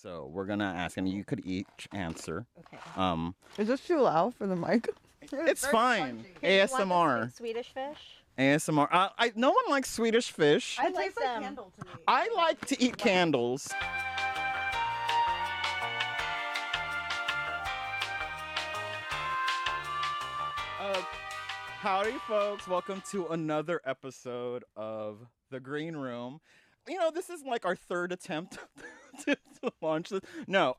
So we're gonna ask, and you could each answer. Okay. Is this too loud for the mic? It's fine. Hey, ASMR. you want the Swedish fish? ASMR. No one likes Swedish fish. I like them. candle to me. I like to eat candles. Howdy, folks. Welcome to another episode of The Green Room. You know, this is like our third attempt to launch this. No,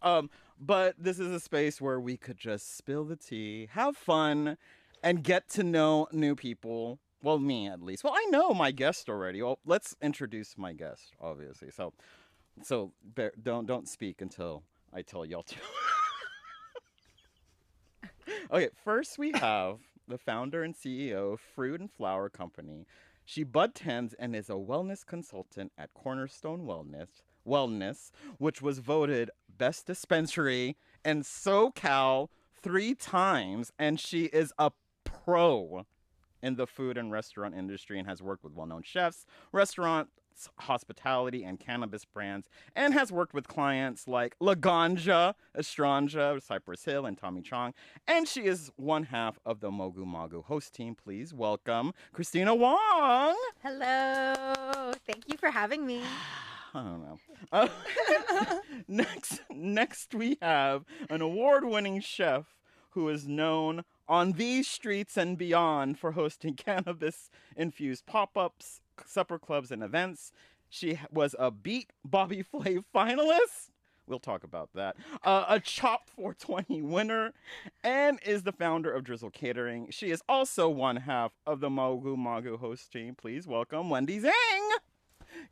but this is a space where we could just spill the tea, have fun, and get to know new people. Well, me at least. Well, I know my guest already. Well, let's introduce my guest, obviously. So don't speak until I tell y'all to. Okay, first we have the founder and CEO of Fruit and Flower Company. She bud tends and is a wellness consultant at Cornerstone Wellness, which was voted best dispensary in SoCal 3 times, and she is a pro in the food and restaurant industry and has worked with well-known chefs, restaurants, hospitality, and cannabis brands, and has worked with clients like La Ganja, Estranja, Cypress Hill, and Tommy Chong. And she is one half of the Mogu Magu host team. Please welcome Christina Wong. Hello. Thank you for having me. I don't know. Next we have an award-winning chef who is known on these streets and beyond for hosting cannabis-infused pop-ups, supper clubs, and events. She was a Beat Bobby Flay finalist. We'll talk about that. A Chop 420 winner, and is the founder of Drizzle Catering. She is also one half of the Mogu Magu host team. Please welcome Wendy Zeng.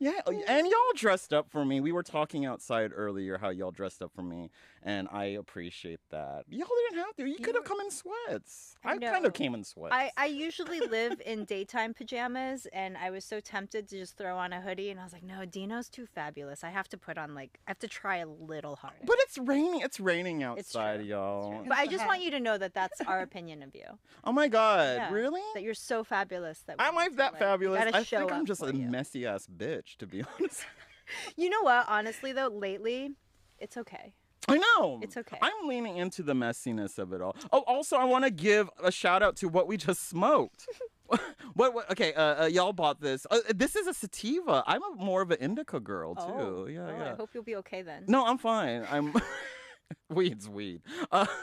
Yeah, and y'all dressed up for me. We were talking outside earlier how y'all dressed up for me, and I appreciate that. Y'all didn't have to. You could have come in sweats. I kind of came in sweats. I usually live in daytime pajamas, and I was so tempted to just throw on a hoodie, and I was like, no, Dino's too fabulous. I have to put on, I have to try a little harder. But it's raining. It's raining outside, y'all. But I just want you to know that that's our opinion of you. Oh my God, Yeah, really? that you're so fabulous. That Am I that fabulous? I think I'm up just for a you. messy ass bitch, to be honest. You know what? Honestly, though, lately, it's okay. I know. It's okay. I'm leaning into the messiness of it all. Oh, also, I want to give a shout out to what we just smoked. What? Okay, y'all bought this. This is a sativa. I'm more of an indica girl too. Yeah. I hope you'll be okay then. No, I'm fine. I'm. Weed's weed.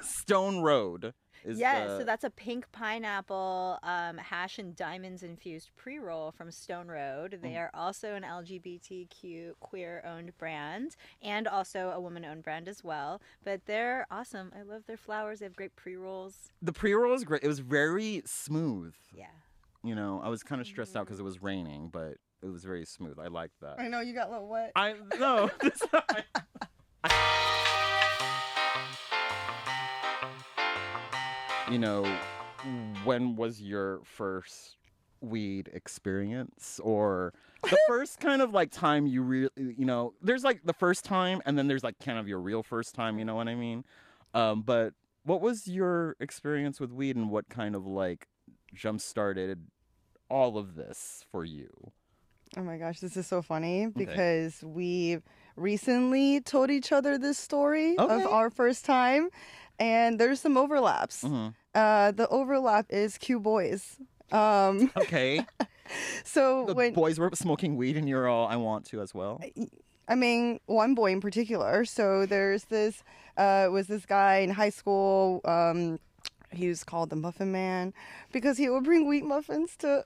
Stone Road. So that's a pink pineapple hash and diamonds infused pre-roll from Stone Road. They are also an LGBTQ queer owned brand and also a woman owned brand as well. But they're awesome. I love their flowers. They have great pre-rolls. The pre-roll is great. It was very smooth. Yeah. You know, I was kind of stressed out because it was raining, but it was very smooth. I liked that. I know you got a little wet. No. You know, when was your first weed experience, or the first kind of time you really, there's the first time and then there's kind of your real first time, you know what I mean? But what was your experience with weed, and what kind of jump started all of this for you? Oh my gosh, this is so funny because we recently told each other this story of our first time, and there's some overlaps. Mm-hmm. The overlap is Q boys. Okay. So when boys were smoking weed and you're all, I want to as well. I mean, one boy in particular. So there's this guy in high school. He was called the Muffin Man because he would bring wheat muffins to,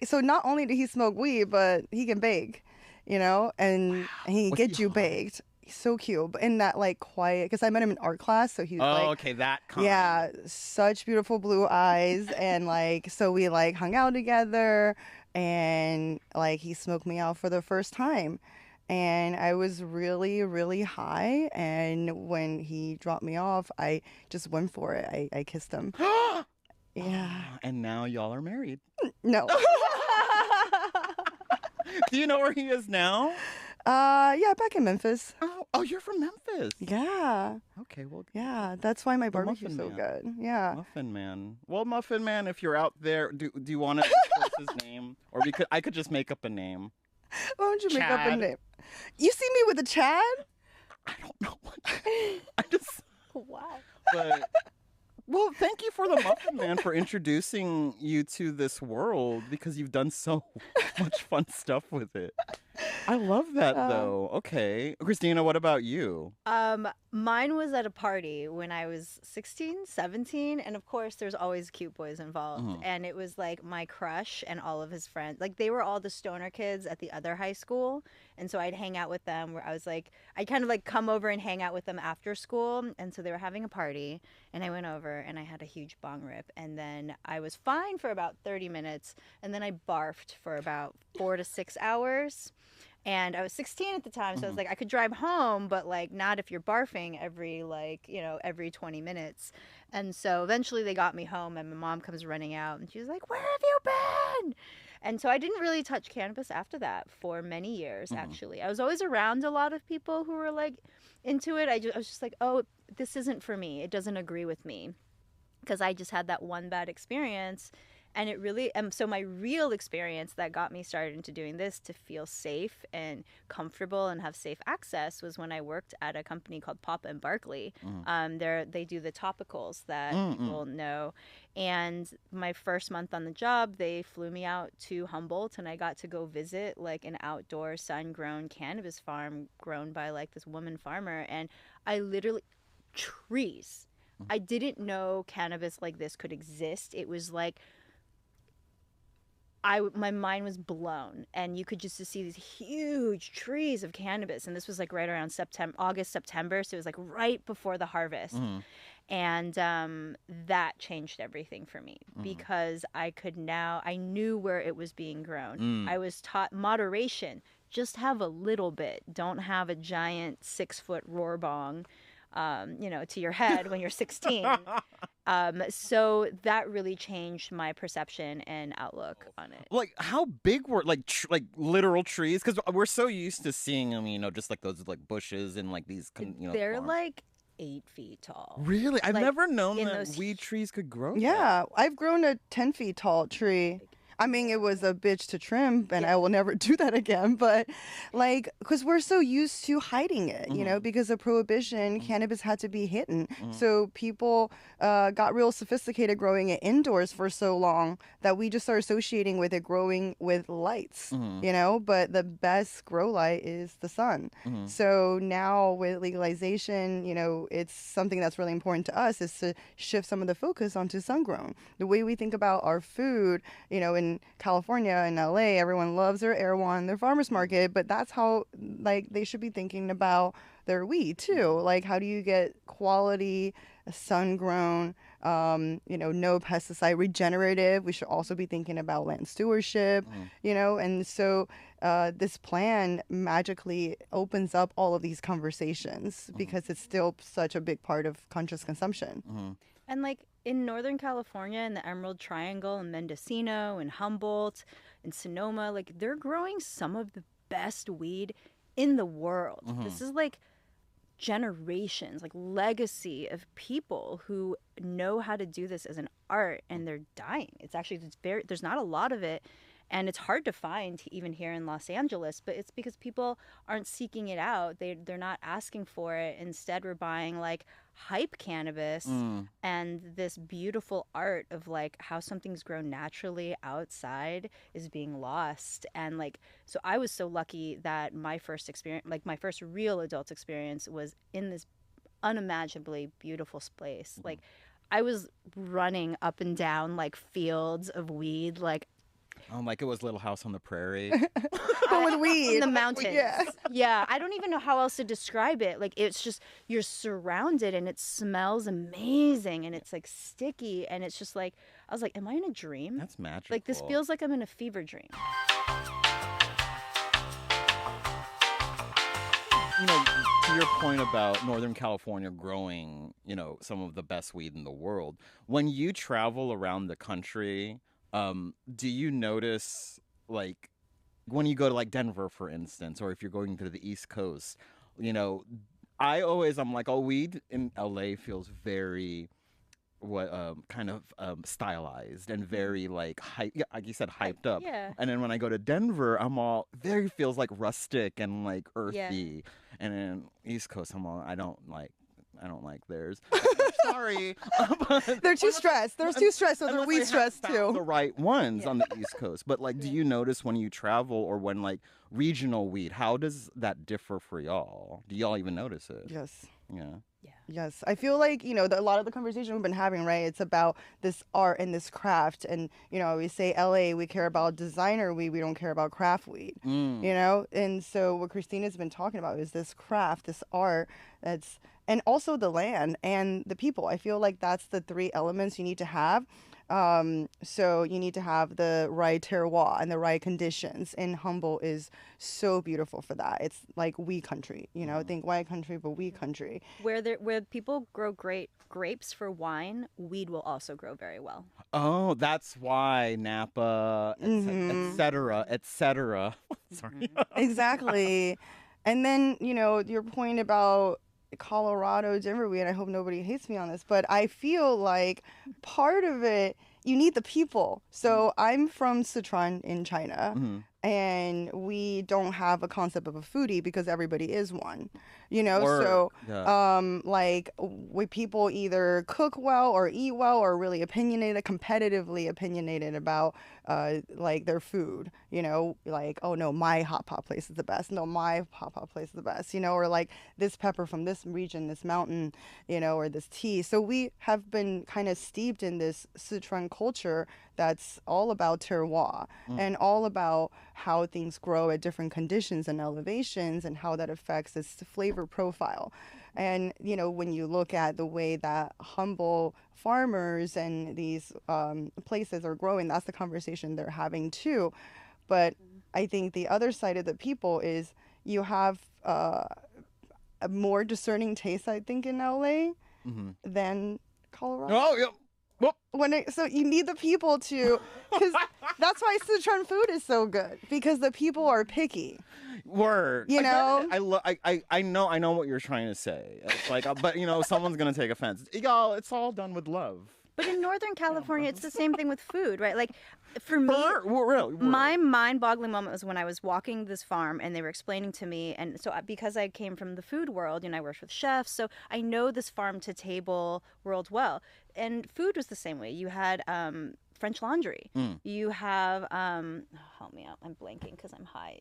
so not only did he smoke weed, but he can bake, and he gets you baked. He's so cute, but in that quiet, because I met him in art class, so he's that kind. Yeah, such beautiful blue eyes, and so we hung out together, and he smoked me out for the first time. And I was really, really high. And when he dropped me off, I just went for it. I kissed him. Yeah. And now y'all are married. No. Do you know where he is now? Yeah, back in Memphis. Oh, you're from Memphis. Yeah. Okay, well. Yeah, that's why my barbecue's so good. Yeah. Muffin Man. Well, Muffin Man, if you're out there, do you want to disclose his name, or I could just make up a name. Why don't you Chad. make up a name? You see me with a Chad? I don't But well, thank you for the Muffin Man for introducing you to this world because you've done so much fun stuff with it. I love that though. Okay. Christina, what about you? Mine was at a party when I was 16, 17, and of course there's always cute boys involved. Mhm. And it was like my crush and all of his friends. Like they were all the stoner kids at the other high school, and so I'd hang out with them where I was like I'd kind of like come over and hang out with them after school, and so they were having a party, and I went over and I had a huge bong rip, and then I was fine for about 30 minutes, and then I barfed for about 4 to 6 hours. And I was 16 at the time, so I was like, I could drive home, but like not if you're barfing every like, every 20 minutes. And so eventually they got me home, and my mom comes running out, and she's like, "Where have you been?" And so I didn't really touch cannabis after that for many years, actually. I was always around a lot of people who were like into it. I was just like, oh, this isn't for me. It doesn't agree with me. Because I just had that one bad experience, and it really so my real experience that got me started into doing this to feel safe and comfortable and have safe access was when I worked at a company called Pop and Barkley. They do the topicals that people know, and my first month on the job they flew me out to Humboldt, and I got to go visit like an outdoor sun-grown cannabis farm grown by like this woman farmer, and I literally trees. I didn't know cannabis like this could exist. It was like my mind was blown, and you could just see these huge trees of cannabis, and this was like right around August, September, so it was like right before the harvest. And that changed everything for me because I knew where it was being grown. I was taught moderation. Just have a little bit. Don't have a giant 6-foot roar bong, to your head when you're 16. So that really changed my perception and outlook on it. Like, how big were like literal trees? Because we're so used to seeing them, just like those like bushes and like these, They're farms. like 8 feet tall. Really, I've like, never known in that those weed trees could grow. Yeah, I've grown a 10 feet tall tree. I mean, it was a bitch to trim, and I will never do that again. But, like, because we're so used to hiding it, because of prohibition, cannabis had to be hidden. So people got real sophisticated growing it indoors for so long that we just started associating with it growing with lights, But the best grow light is the sun. So now with legalization, it's something that's really important to us is to shift some of the focus onto sun grown. The way we think about our food, in California and LA, everyone loves their Erewhon, their farmers market, but that's how like they should be thinking about their weed too. Like, how do you get quality, sun grown, no pesticide, regenerative? We should also be thinking about land stewardship, and so this plan magically opens up all of these conversations because it's still such a big part of conscious consumption. And like in Northern California, in the Emerald Triangle, and Mendocino, and Humboldt, and Sonoma, like they're growing some of the best weed in the world. This is like generations, like legacy of people who know how to do this as an art, and they're dying. There's not a lot of it, and it's hard to find even here in Los Angeles, but it's because people aren't seeking it out. They're not asking for it. Instead, we're buying like hype cannabis and this beautiful art of like how something's grown naturally outside is being lost. And like, so I was so lucky that my first experience, like my first real adult experience, was in this unimaginably beautiful place. Like I was running up and down like fields of weed, like like it was Little House on the Prairie. But with weed. in the mountains. Yeah. Yeah, I don't even know how else to describe it. Like it's just you're surrounded, and it smells amazing, and it's like sticky, and it's just like I was like, am I in a dream? That's magical. Like this feels like I'm in a fever dream. To your point about Northern California growing, some of the best weed in the world, when you travel around the country, do you notice, like, when you go to, like, Denver, for instance, or if you're going to the East Coast, I'm like, oh, weed in LA feels very, kind of stylized and very, like you said, hyped up. Yeah. And then when I go to Denver, I'm all, very feels, like, rustic and, like, earthy. Yeah. And then East Coast, I'm all, I don't like I don't like theirs. Sorry. They're too stressed. They're too stressed, so they're weed stressed too. The right ones on the East Coast. But like, do you notice when you travel or when like regional weed, how does that differ for y'all? Do y'all even notice it? Yes. Yeah. Yes, I feel like, a lot of the conversation we've been having, right? It's about this art and this craft. And, we say LA, we care about designer weed, we don't care about craft weed, And so what Christina's been talking about is this craft, this art and also the land and the people. I feel like that's the three elements you need to have. So you need to have the right terroir and the right conditions, and Humboldt is so beautiful for that. It's like we country, think white country, but we country. Where people grow great grapes for wine, weed will also grow very well. Oh, that's why Napa, et cetera, et cetera. Sorry. Exactly. And then, your point about Colorado, Denver weed, I hope nobody hates me on this, but I feel like part of it, you need the people. So I'm from Sichuan in China, and we don't have a concept of a foodie because everybody is one, like we people either cook well or eat well or really competitively opinionated about like their food, like, oh no, my hot pot place is the best. No, my hot pot place is the best, or like this pepper from this region, this mountain, or this tea. So we have been kind of steeped in this Sichuan culture that's all about terroir and all about how things grow at different conditions and elevations and how that affects its flavor profile. And, when you look at the way that humble farmers and these places are growing, that's the conversation they're having too. But I think the other side of the people is you have a more discerning taste, I think, in LA than Colorado. Oh, yeah. So you need the people to, because that's why Sichuan food is so good, because the people are picky. Word. I know what you're trying to say. It's like, but someone's gonna take offense. Y'all, it's all done with love. But in Northern California, it's the same thing with food, right? Like, for me, really. My mind-boggling moment was when I was walking this farm and they were explaining to me, and so because I came from the food world, I worked with chefs, so I know this farm-to-table world well. And food was the same way. You had French Laundry. You have help me out. I'm blanking because I'm high.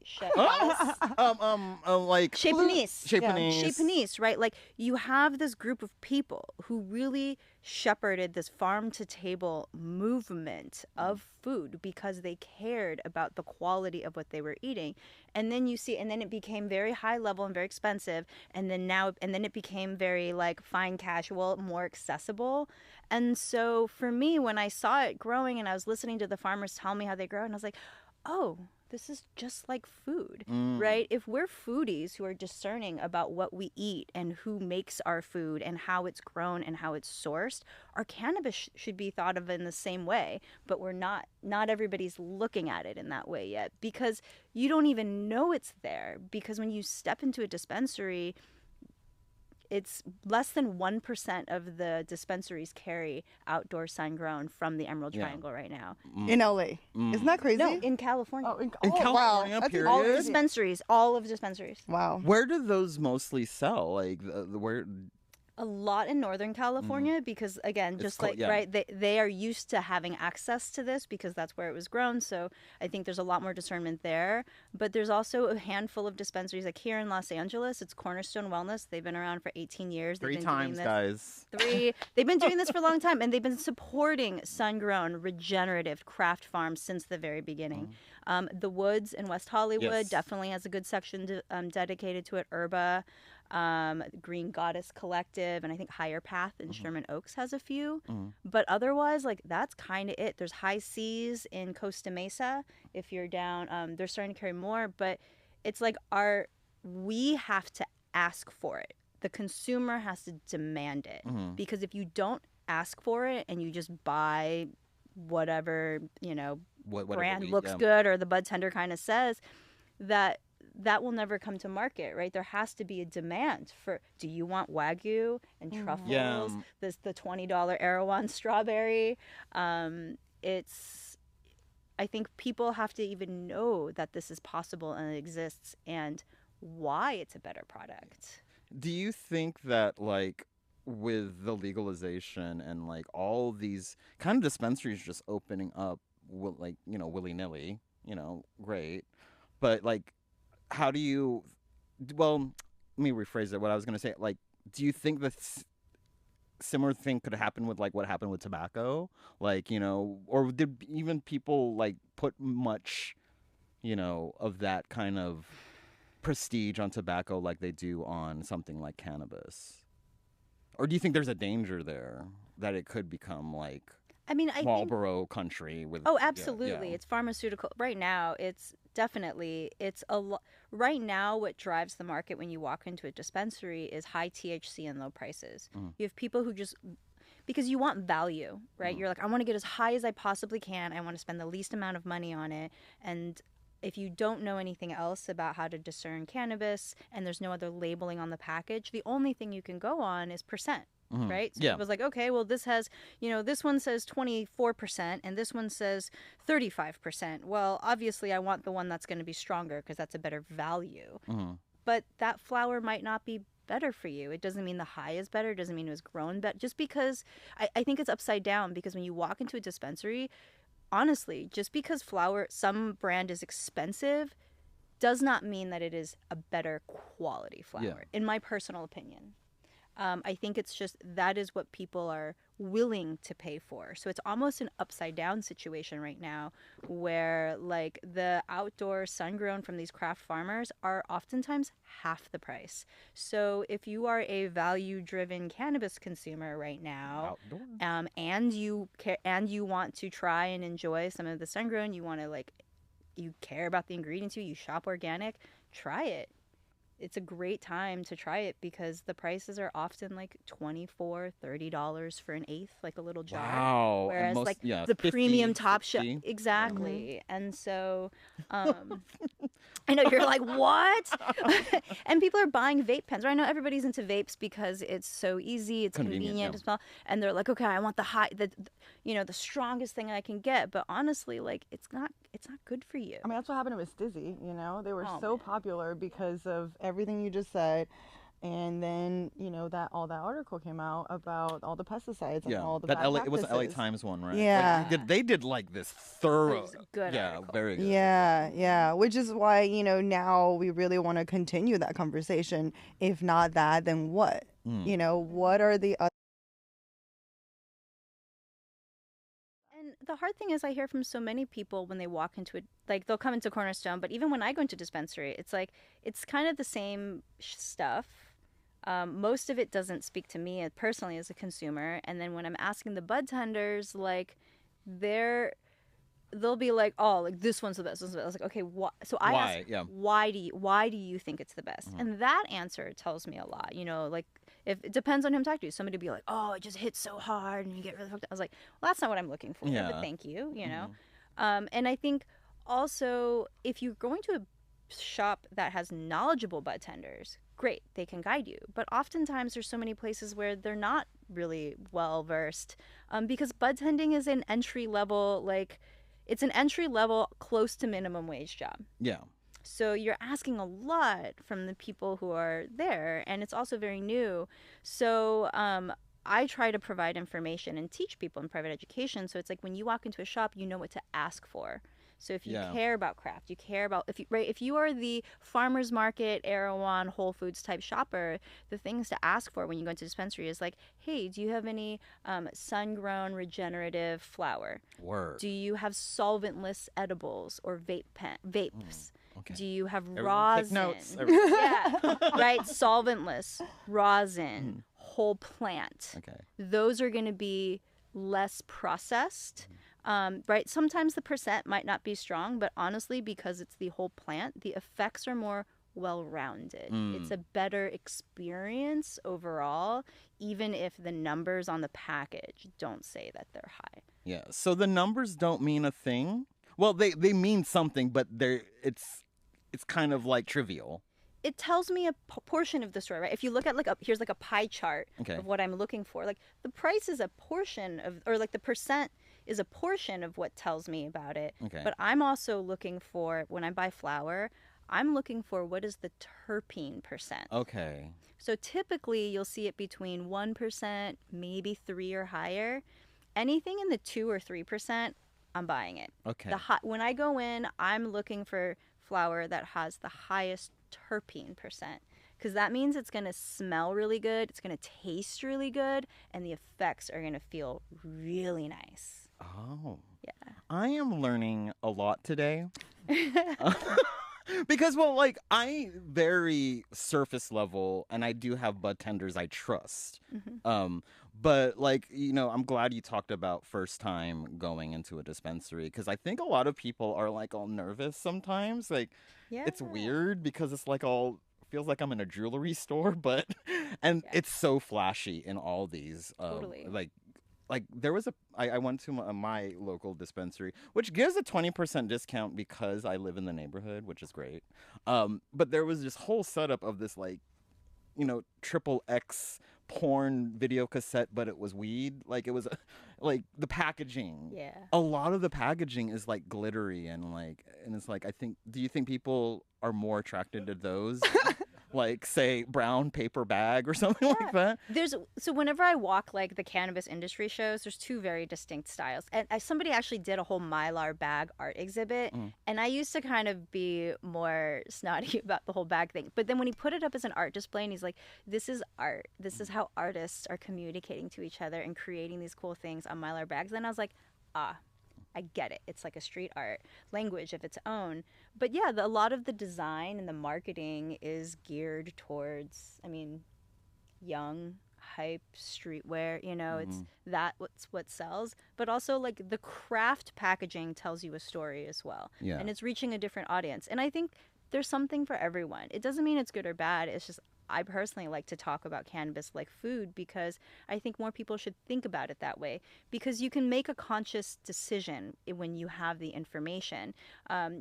Like Chez Panisse. Chez Panisse. Chez Panisse, right? Like, you have this group of people who really shepherded this farm-to-table movement of food because they cared about the quality of what they were eating. And then then it became very high level and very expensive. And then it became very like fine casual, more accessible. And so for me, when I saw it growing and I was listening to the farmers tell me how they grow, and I was like, oh, this is just like food, right? If we're foodies who are discerning about what we eat and who makes our food and how it's grown and how it's sourced, our cannabis should be thought of in the same way, but we're not everybody's looking at it in that way yet, because you don't even know it's there. Because when you step into a dispensary, it's less than 1% of the dispensaries carry outdoor sun-grown from the Emerald Triangle right now. In LA. Isn't that crazy? No, in California. In California, wow. period? All of dispensaries. Wow. Where do those mostly sell? Like, where? A lot in Northern California because, again, right, they are used to having access to this because that's where it was grown. So I think there's a lot more discernment there. But there's also a handful of dispensaries, like here in Los Angeles. It's Cornerstone Wellness. They've been around for 18 years. They've been doing this for a long time, and they've been supporting sun-grown, regenerative craft farms since the very beginning. The Woods in West Hollywood definitely has a good section dedicated to it. Herba. Green Goddess Collective, and I think Higher Path in Sherman Oaks has a few. But otherwise, like, that's kind of it. There's High Seas in Costa Mesa. If you're down, they're starting to carry more, but it's like we have to ask for it. The consumer has to demand it, because if you don't ask for it and you just buy whatever, brand looks good or the bud tender kind of says, that will never come to market, right? There has to be a demand for, do you want Wagyu and truffles? Yeah. The $20 Erewhon strawberry. I think people have to even know that this is possible and it exists and why it's a better product. Do you think that, like, with the legalization and like all these kind of dispensaries just opening up, like, you know, willy nilly, you know, great, but like, how do you? Well, let me rephrase it. What I was gonna say, like, do you think the similar thing could happen with like what happened with tobacco, like, you know, or did even people like put much, you know, of that kind of prestige on tobacco like they do on something like cannabis? Or do you think there's a danger there that it could become like I mean, I think. Marlboro country with? Oh, Yeah, absolutely. yeah. It's pharmaceutical. Right now, it's definitely, it's a lot. Right now, what drives the market when you walk into a dispensary is high THC and low prices. Mhm. You have people who just, because you want value, right? You're like, I want to get as high as I possibly can. I want to spend the least amount of money on it. And if you don't know anything else about how to discern cannabis and there's no other labeling on the package, the only thing you can go on is percent. Right? So Yeah. people's like, okay, well, this has, you know, this one says 24% and this one says 35%. Well, obviously, I want the one that's going to be stronger because that's a better value. But that flower might not be better for you. It doesn't mean the high is better. It doesn't mean it was grown better. Just because I think it's upside down, because when you walk into a dispensary, honestly, just because some brand is expensive does not mean that it is a better quality flower, in my personal opinion. I think it's just that is what people are willing to pay for. So it's almost an upside down situation right now where like the outdoor sun grown from these craft farmers are oftentimes half the price. So if you are a value driven cannabis consumer right now, and you want to try and enjoy some of the sun grown, you want to like, you care about the ingredients, you shop organic, try it. It's a great time to try it because the prices are often like $24-$30 for an eighth, like a little jar. Wow. Whereas Most, like yeah, the 50, premium top shelf, 60. exactly. And so, I know you're like, what? And people are buying vape pens. Right? I know everybody's into vapes because it's so easy, it's convenient as well. And they're like, okay, I want the strongest thing I can get. But honestly, like it's not good for you. I mean, that's what happened with Stizzy, you know? They were Oh, so popular because of everything you just said. And then, you know, all that article came out about all the pesticides and all the bad It was an LA practices. Times one, right? Yeah. Like, they did like this thorough. It was a good article. Very good. Yeah. Which is why, you know, now we really want to continue that conversation. If not that, then what? You know, what are the other? And the hard thing is I hear from so many people when they walk into it, like they'll come into Cornerstone, but even when I go into dispensary, it's like, it's kind of the same stuff. Most of it doesn't speak to me personally as a consumer. And then when I'm asking the bud tenders, like they'll be like, oh, like this one's the best. This one's the best. I was like, okay, so I Why? ask, why do you think it's the best? And that answer tells me a lot. You know, like if it depends on who I'm talking to. Somebody will be like, oh, it just hits so hard and you get really hooked. I was like, well, that's not what I'm looking for. Yeah. But thank you. You know, and I think also if you're going to a shop that has knowledgeable bud tenders, great, they can guide you. But oftentimes there's so many places where they're not really well versed, because bud tending is an entry level, like it's an entry level close to minimum wage job. Yeah. So you're asking a lot from the people who are there, and it's also very new. So I try to provide information and teach people in private education. So it's like when you walk into a shop, you know what to ask for. So if you care about craft, you care about, if you are the farmer's market, Erewhon, Whole Foods type shopper, the things to ask for when you go into dispensary is like, hey, do you have any sun-grown regenerative flour? Word. Do you have solventless edibles or vapes? Okay. Do you have Everyone take rosin? notes. Yeah, right. Solventless, rosin, whole plant. Okay. Those are going to be less processed. Right. Sometimes the percent might not be strong, but honestly, because it's the whole plant, the effects are more well-rounded. It's a better experience overall, even if the numbers on the package don't say that they're high. Yeah. So the numbers don't mean a thing. Well, they mean something, but it's kind of like trivial. It tells me a portion of the story, right? If you look at here's like a pie chart of what I'm looking for. Like the price is a portion of, or like the percent is a portion of what tells me about it. Okay. But I'm also looking for, when I buy flour, I'm looking for what is the terpene percent. Okay. So typically you'll see it between 1%, maybe 3 or higher. Anything in the 2 or 3%, I'm buying it. Okay. When I go in, I'm looking for flower that has the highest terpene percent, because that means it's going to smell really good, it's going to taste really good, and the effects are going to feel really nice. Oh. Yeah. I am learning a lot today. Because, well, like, I very surface level, and I do have bud tenders I trust. But, like, you know, I'm glad you talked about first time going into a dispensary, because I think a lot of people are, like, all nervous sometimes. Like, Yeah. it's weird because it's, like, all feels like I'm in a jewelry store, but, and it's so flashy in all these, Totally. like there was I went to my local dispensary, which gives a 20% discount because I live in the neighborhood, which is great. But there was this whole setup of this, like, you know, triple X porn video cassette, but it was weed. Like, it was like the packaging. Yeah. A lot of the packaging is like glittery and like, and it's like, do you think people are more attracted to those? Like, say, brown paper bag or something like that? So whenever I walk, like, the cannabis industry shows, there's two very distinct styles. And somebody actually did a whole Mylar bag art exhibit, and I used to kind of be more snotty about the whole bag thing. But then when he put it up as an art display, and he's like, this is art. This is how artists are communicating to each other and creating these cool things on Mylar bags. Then I was like, I get it. It's like a street art language of its own. But yeah, a lot of the design and the marketing is geared towards, I mean, young, hype, streetwear. You know, it's what's what sells. But also, like, the craft packaging tells you a story as well. Yeah. And it's reaching a different audience. And I think there's something for everyone. It doesn't mean it's good or bad. It's just I personally like to talk about cannabis like food, because I think more people should think about it that way, because you can make a conscious decision when you have the information.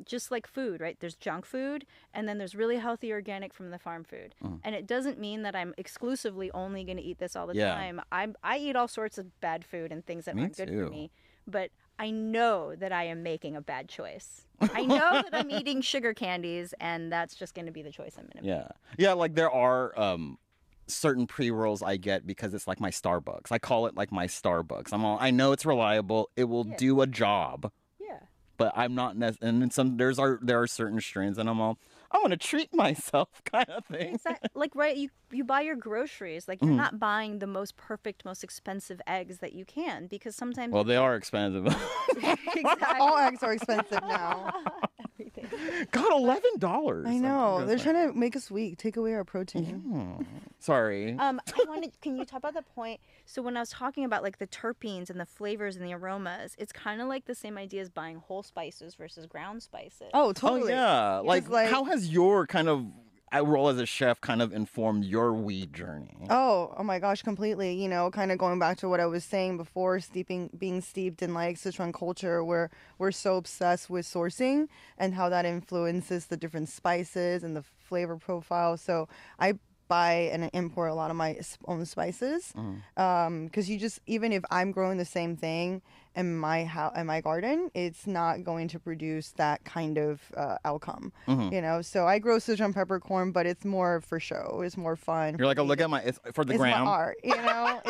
Just like food, right? There's junk food, and then there's really healthy organic from the farm food. And it doesn't mean that I'm exclusively only going to eat this all the time. I eat all sorts of bad food and things that aren't good for me, but I know that I am making a bad choice. I know that I'm eating sugar candies, and that's just going to be the choice I'm going to make. Yeah, like there are certain pre-rolls I get because it's like my Starbucks. I call it like my Starbucks. I know it's reliable. It will do a job. Yeah. But I'm not and then there are certain strains, and I want to treat myself kind of thing. Exactly. Like, right, you buy your groceries. Like, you're not buying the most perfect, most expensive eggs that you can, because sometimes... Well, they are expensive. Exactly. All eggs are expensive now. Everything. God, $11. I know. They're trying to make us weak, take away our protein. Sorry. Can you talk about the point? So when I was talking about, like, the terpenes and the flavors and the aromas, it's kind of like the same idea as buying whole spices versus ground spices. Oh, totally. Oh, yeah. Like, how has your kind of role as a chef kind of informed your weed journey? Oh my gosh, completely. You know, kind of going back to what I was saying before, being steeped in, like, Sichuan culture, where we're so obsessed with sourcing and how that influences the different spices and the flavor profile. So I buy and import a lot of my own spices, because even if I'm growing the same thing in my garden, it's not going to produce that kind of outcome. You know, so I grow Sichuan peppercorn, but it's more for show. It's more fun. You're like, oh, look at it's for the gram. It's my art, you know.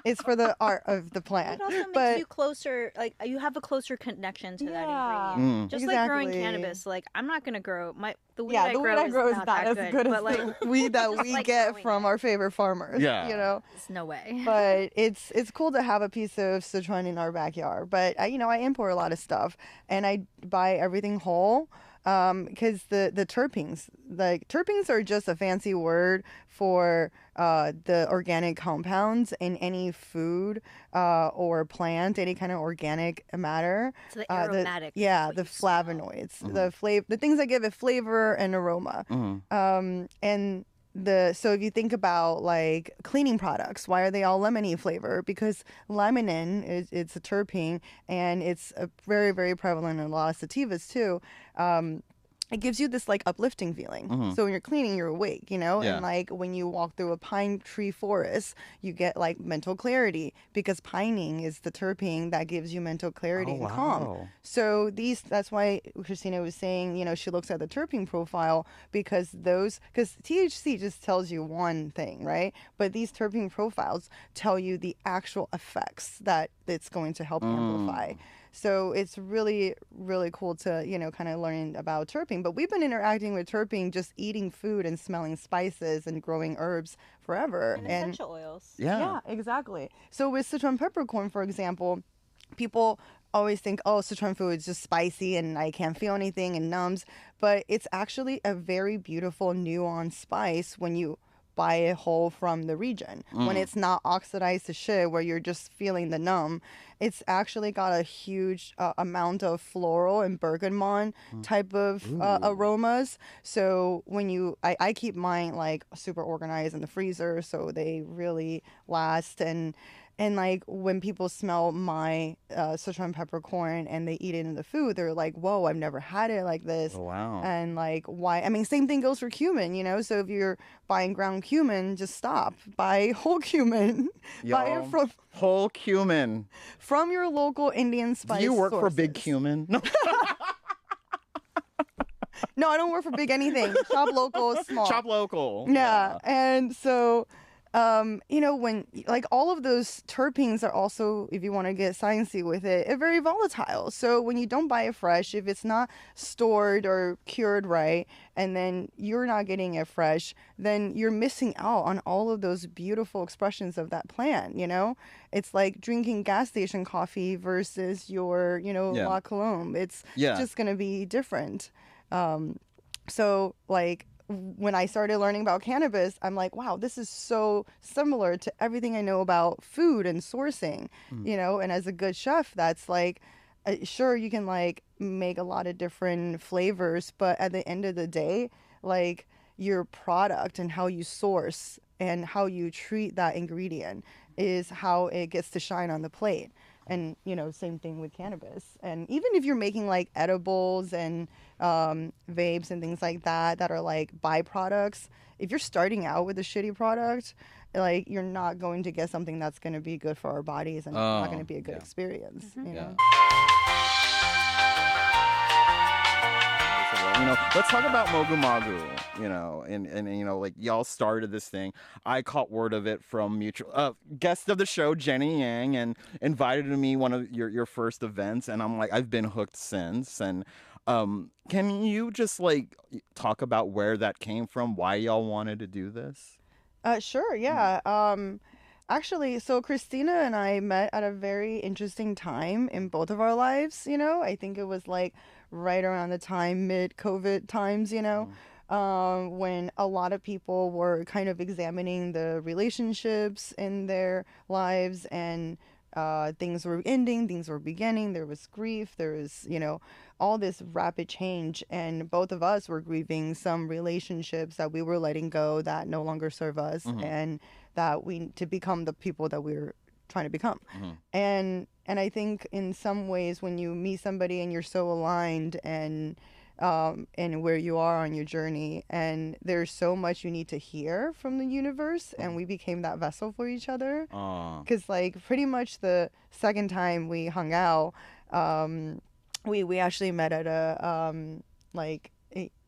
It's for the art of the plant. It also makes you closer, like, you have a closer connection to that ingredient. Just like growing cannabis, like, I'm not going to grow, the weed I grow is not as good as like, the weed that we get from our favorite farmers. Yeah. You know? There's no way. But it's cool to have a piece of Sichuan in our backyard. But, I import a lot of stuff, and I buy everything whole. Because the terpenes are just a fancy word for the organic compounds in any food or plant, any kind of organic matter. So the aromatic. The flavonoids, the things that give it flavor and aroma. And so if you think about, like, cleaning products, why are they all lemony flavor? Because limonene it's a terpene, and it's a very, very prevalent in a lot of sativas too. it gives you this like uplifting feeling. So when you're cleaning, you're awake, Yeah. and like when you walk through a pine tree forest, you get like mental clarity because pining is the terpene that gives you mental clarity and calm. Wow. So that's why Christina was saying, she looks at the terpene profile because THC just tells you one thing, right? But these terpene profiles tell you the actual effects that it's going to help amplify. So it's really, really cool to, kind of learn about terpene. But we've been interacting with terpene just eating food and smelling spices and growing herbs forever. And essential oils. Yeah, exactly. So with Sichuan peppercorn, for example, people always think, oh, Sichuan food is just spicy and I can't feel anything and numbs. But it's actually a very beautiful, nuanced spice when you buy it whole from the region. When it's not oxidized to shit where you're just feeling the numb, it's actually got a huge amount of floral and bergamot type of aromas. So when I keep mine like super organized in the freezer so they really last. And like when people smell my Sichuan peppercorn and they eat it in the food, they're like, whoa, I've never had it like this. Oh, wow. And like, why? I mean, same thing goes for cumin, So if you're buying ground cumin, just stop. Buy whole cumin. Buy it from whole cumin. From your local Indian spice Do you work for sources. Big Cumin? No. No, I don't work for big anything. Shop local, small. Shop local. Yeah. And so, when like all of those terpenes are also, if you want to get sciencey with it, are very volatile. So when you don't buy it fresh, if it's not stored or cured right, and then you're not getting it fresh, then you're missing out on all of those beautiful expressions of that plant. It's like drinking gas station coffee versus your, La Colombe. It's just gonna be different. So like when I started learning about cannabis, I'm like, wow, this is so similar to everything I know about food and sourcing, and as a good chef, that's like, sure, you can like make a lot of different flavors, but at the end of the day, like your product and how you source and how you treat that ingredient is how it gets to shine on the plate. And, same thing with cannabis. And even if you're making like edibles and vapes and things like that are like byproducts, if you're starting out with a shitty product, like you're not going to get something that's going to be good for our bodies and not going to be a good experience. Let's talk about Mogu Magu, and like y'all started this thing. I caught word of it from mutual guest of the show, Jenny Yang, and invited me one of your first events, and I'm like, I've been hooked since. And can you just like talk about where that came from, why y'all wanted to do this? Sure, yeah. Actually, so Christina and I met at a very interesting time in both of our lives, I think it was like right around the time, mid-COVID times, when a lot of people were kind of examining the relationships in their lives, and things were ending, things were beginning, there was grief, there was, all this rapid change, and both of us were grieving some relationships that we were letting go that no longer serve us, and that to become the people that we're trying to become. And I think in some ways when you meet somebody and you're so aligned and where you are on your journey, and there's so much you need to hear from the universe, and we became that vessel for each other. Because like pretty much the second time we hung out, we actually met at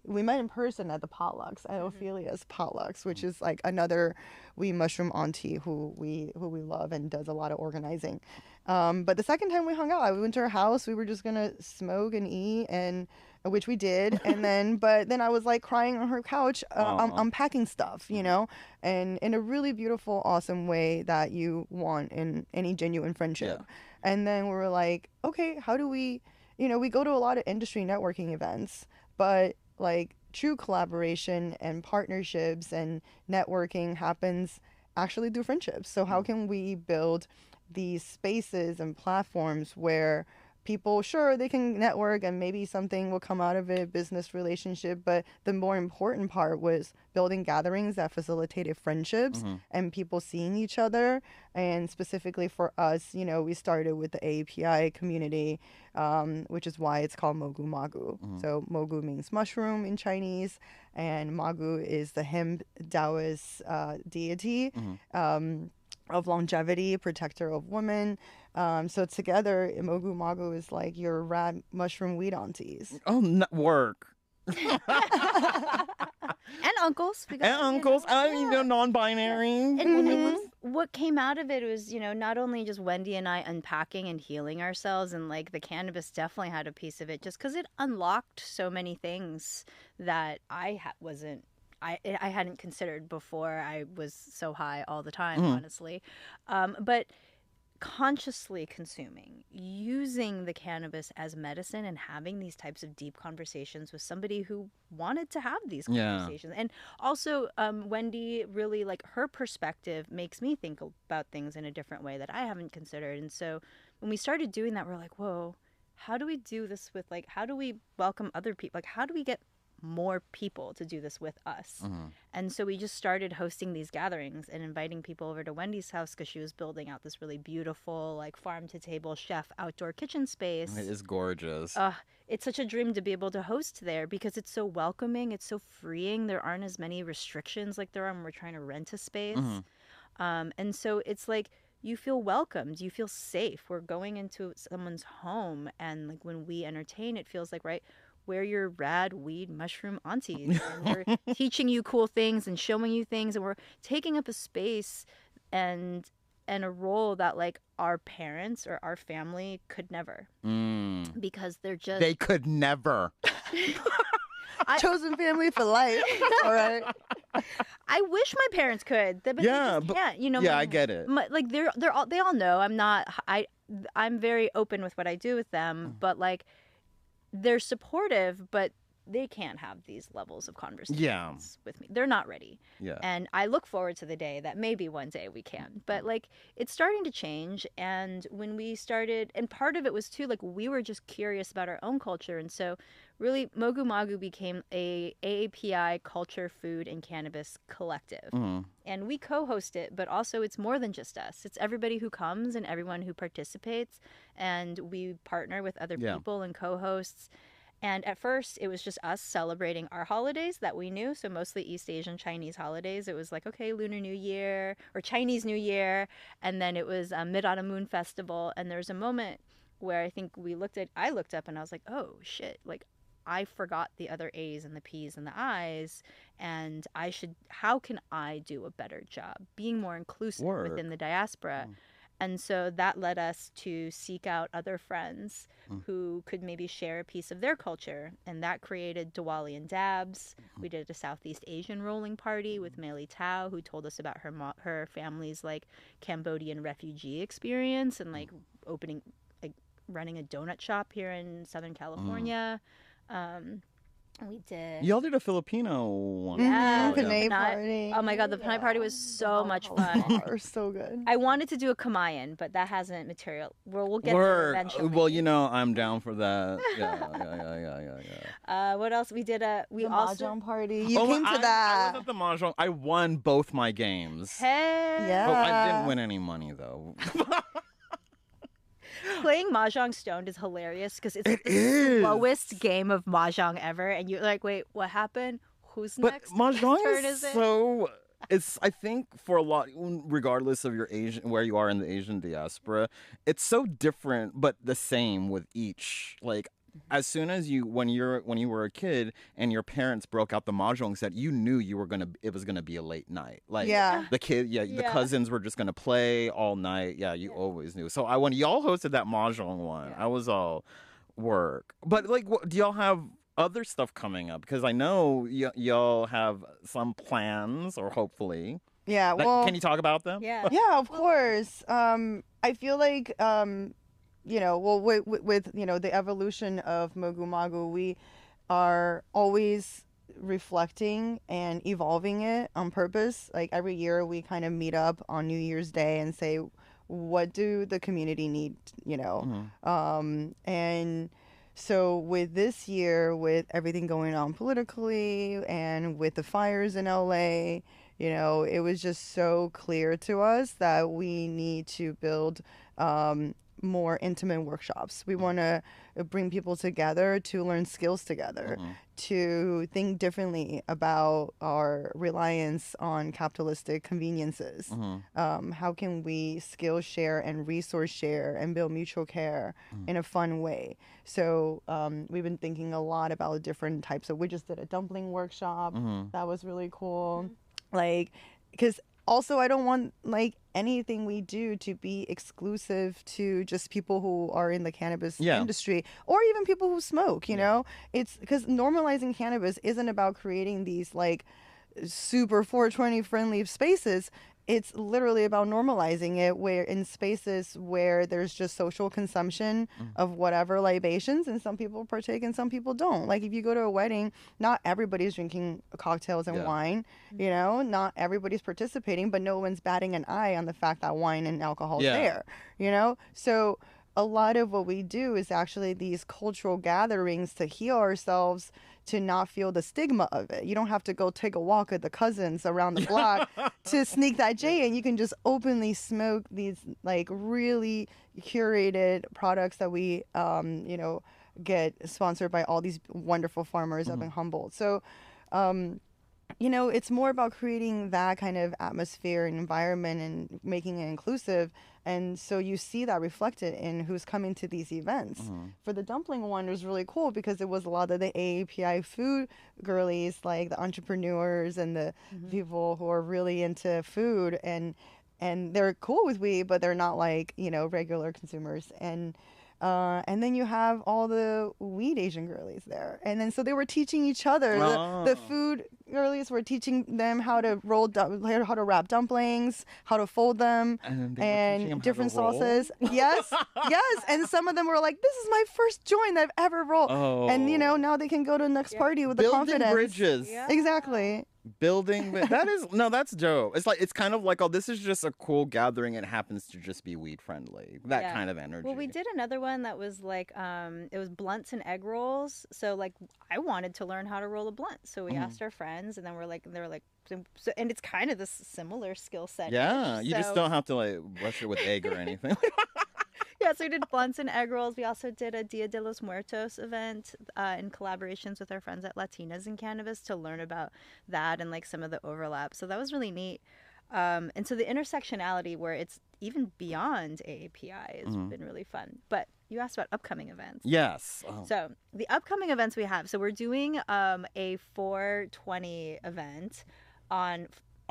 we met in person at the potlucks, at Ophelia's potlucks, which is like another mushroom auntie who we love and does a lot of organizing. But the second time we hung out, we went to her house. We were just gonna smoke and eat, and which we did. And but then I was like crying on her couch, unpacking stuff, and in a really beautiful, awesome way that you want in any genuine friendship. Yeah. And then we were like, okay, how do we, we go to a lot of industry networking events, but like true collaboration and partnerships and networking happens actually through friendships. So how can we build these spaces and platforms where people, sure, they can network and maybe something will come out of it, business relationship, but the more important part was building gatherings that facilitated friendships and people seeing each other. And specifically for us, we started with the AAPI community, which is why it's called Mogu Magu. So Mogu means mushroom in Chinese, and Magu is the hemp Taoist deity. Of longevity, protector of women. So together, Mogu Magu is like your rad mushroom weed aunties. Oh, work. And uncles. And uncles. Non-binary. And what came out of it was, not only just Wendy and I unpacking and healing ourselves, and like the cannabis definitely had a piece of it, just because it unlocked so many things that I hadn't considered before. I was so high all the time, honestly. But consciously consuming, using the cannabis as medicine and having these types of deep conversations with somebody who wanted to have these conversations. And also, Wendy really, like, her perspective makes me think about things in a different way that I haven't considered. And so when we started doing that, we're like, whoa, how do we do this with, like, how do we welcome other people? Like, how do we get more people to do this with us? And so we just started hosting these gatherings and inviting people over to Wendy's house because she was building out this really beautiful, like, farm to table chef outdoor kitchen space. It is gorgeous. It's such a dream to be able to host there because it's so welcoming, it's so freeing. There aren't as many restrictions like there are when we're trying to rent a space. And so it's like you feel welcomed, you feel safe. We're going into someone's home, and like when we entertain, it feels like, right, we're your rad weed mushroom aunties, and we're teaching you cool things and showing you things, and we're taking up a space and a role that, like, our parents or our family could never, because they could never. Chosen family for life. All right. I wish my parents could, but they just can't. Yeah, I get it. Like they all know I'm very open with what I do with them, but like, they're supportive, but they can't have these levels of conversations with me. They're not ready. Yeah. And I look forward to the day that maybe one day we can. But like, it's starting to change. And when we started, and part of it was too, like, we were just curious about our own culture. And so really, Mogu Magu became a AAPI culture, food, and cannabis collective. And we co-host it, but also it's more than just us. It's everybody who comes and everyone who participates. And we partner with other people and co-hosts. And at first, it was just us celebrating our holidays that we knew. So mostly East Asian Chinese holidays. It was like, okay, Lunar New Year or Chinese New Year. And then it was Mid-Autumn Moon Festival. And there's a moment where I think I looked up and I was like, oh, shit. Like, I forgot the other A's and the P's and the I's. And how can I do a better job being more inclusive within the diaspora? And so that led us to seek out other friends who could maybe share a piece of their culture. And that created Diwali and Dabs. We did a Southeast Asian rolling party with Meili Tao, who told us about her family's, like, Cambodian refugee experience and, like, running a donut shop here in Southern California. We did. Y'all did a Filipino one. Yeah. Panay party. Oh my God, the Panay party was so much fun. Are so good. I wanted to do a Kamayan, but that hasn't material. We'll get there eventually. Well, I'm down for that. Yeah. What else? We did the mahjong party. You came to that. I was at the mahjong. I won both my games. Hey. Yeah. But I didn't win any money though. Playing Mahjong stoned is hilarious because it's the slowest game of Mahjong ever. And you're like, wait, what happened? Who's next? But Mahjong turn is it? so... I think for a lot, regardless of where you are in the Asian diaspora, it's so different, but the same with each. Like, as soon as when you were a kid and your parents broke out the mahjong set, you knew it was gonna be a late night. Like, the cousins were just gonna play all night. Yeah, you always knew. So when y'all hosted that mahjong one, I was all work. But like, do y'all have other stuff coming up? Because I know y'all have some plans, or hopefully. Yeah. Well, can you talk about them? Yeah. Yeah, of course. I feel like with the evolution of Mogu Magu, we are always reflecting and evolving it on purpose. Like every year we kind of meet up on New Year's Day and say, what do the community need, and so with this year, with everything going on politically and with the fires in LA, it was just so clear to us that we need to build more intimate workshops. We want to bring people together to learn skills together, to think differently about our reliance on capitalistic conveniences. How can we skill share and resource share and build mutual care in a fun way? So we've been thinking a lot about different types of, we just did a dumpling workshop. That was really cool. Because also I don't want anything we do to be exclusive to just people who are in the cannabis industry, or even people who smoke. It's because normalizing cannabis isn't about creating these super 420 friendly spaces. It's literally about normalizing it, where in spaces where there's just social consumption of whatever libations, and some people partake and some people don't. Like if you go to a wedding, not everybody's drinking cocktails and wine, not everybody's participating, but no one's batting an eye on the fact that wine and alcohol is there, So a lot of what we do is actually these cultural gatherings to heal ourselves, to not feel the stigma of it. You don't have to go take a walk with the cousins around the block to sneak that J in. You can just openly smoke these really curated products that we, get sponsored by all these wonderful farmers up in Humboldt. So, it's more about creating that kind of atmosphere and environment and making it inclusive. And so you see that reflected in who's coming to these events. For the dumpling one, it was really cool because it was a lot of the AAPI food girlies, like the entrepreneurs and the people who are really into food. And they're cool with weed, but they're not regular consumers. And then you have all the weed Asian girlies there. And then so they were teaching each other. The food girlies were teaching them how to how to wrap dumplings, how to fold them, and different sauces. Yes, yes. And some of them were like, this is my first joint that I've ever rolled. Oh. And, now they can go to the next party with the confidence. Building bridges. Yeah. Exactly. That's dope. It's kind of like, oh, this is just a cool gathering. It happens to just be weed friendly. That kind of energy. Well, we did another one that was it was blunts and egg rolls. So I wanted to learn how to roll a blunt. So we asked our friends, and then they were like, so, and it's kind of this similar skill set. Yeah, you just don't have to brush it with egg or anything. Yeah, so we did blunts and egg rolls. We also did a Dia de los Muertos event in collaborations with our friends at Latinas in Cannabis to learn about that and some of the overlap. So that was really neat. And so the intersectionality where it's even beyond AAPI has been really fun. But you asked about upcoming events. Yes. Oh. So the upcoming events we have. So we're doing a 420 event on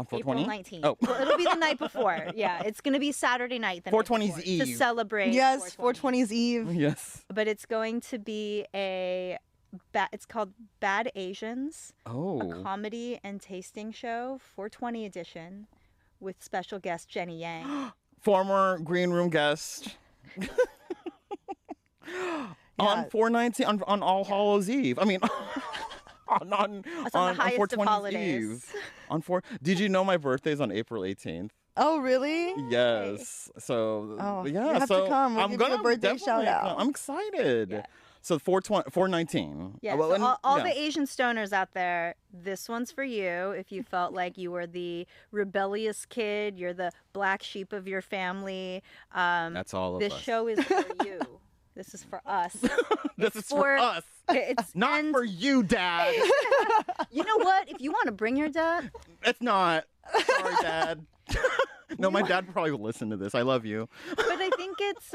420? April 19th. Oh. Well, it'll be the night before. Yeah, it's going to be Saturday night. 420's Eve. To celebrate. Yes, 420's Eve. Yes. But it's going to be it's called Bad Asians. Oh. A comedy and tasting show, 420 edition, with special guest Jenny Yang. Former Green Room guest. On 419, on All Hallows Eve. I mean... on the highest of holidays. Eve. Did you know my birthday's on April 18th? Oh, really? Yes. So you have to come. We'll give you a birthday shout out. I'm excited. Yeah. So 419. Yeah. Well, so all the Asian stoners out there, this one's for you. If you felt like you were the rebellious kid, you're the black sheep of your family. That's all of us. This show is for you. This is for us. This is for us. It's not for you, Dad. You know what? If you want to bring your dad. It's not. Sorry, Dad. No, my dad probably will listen to this. I love you. But I think it's,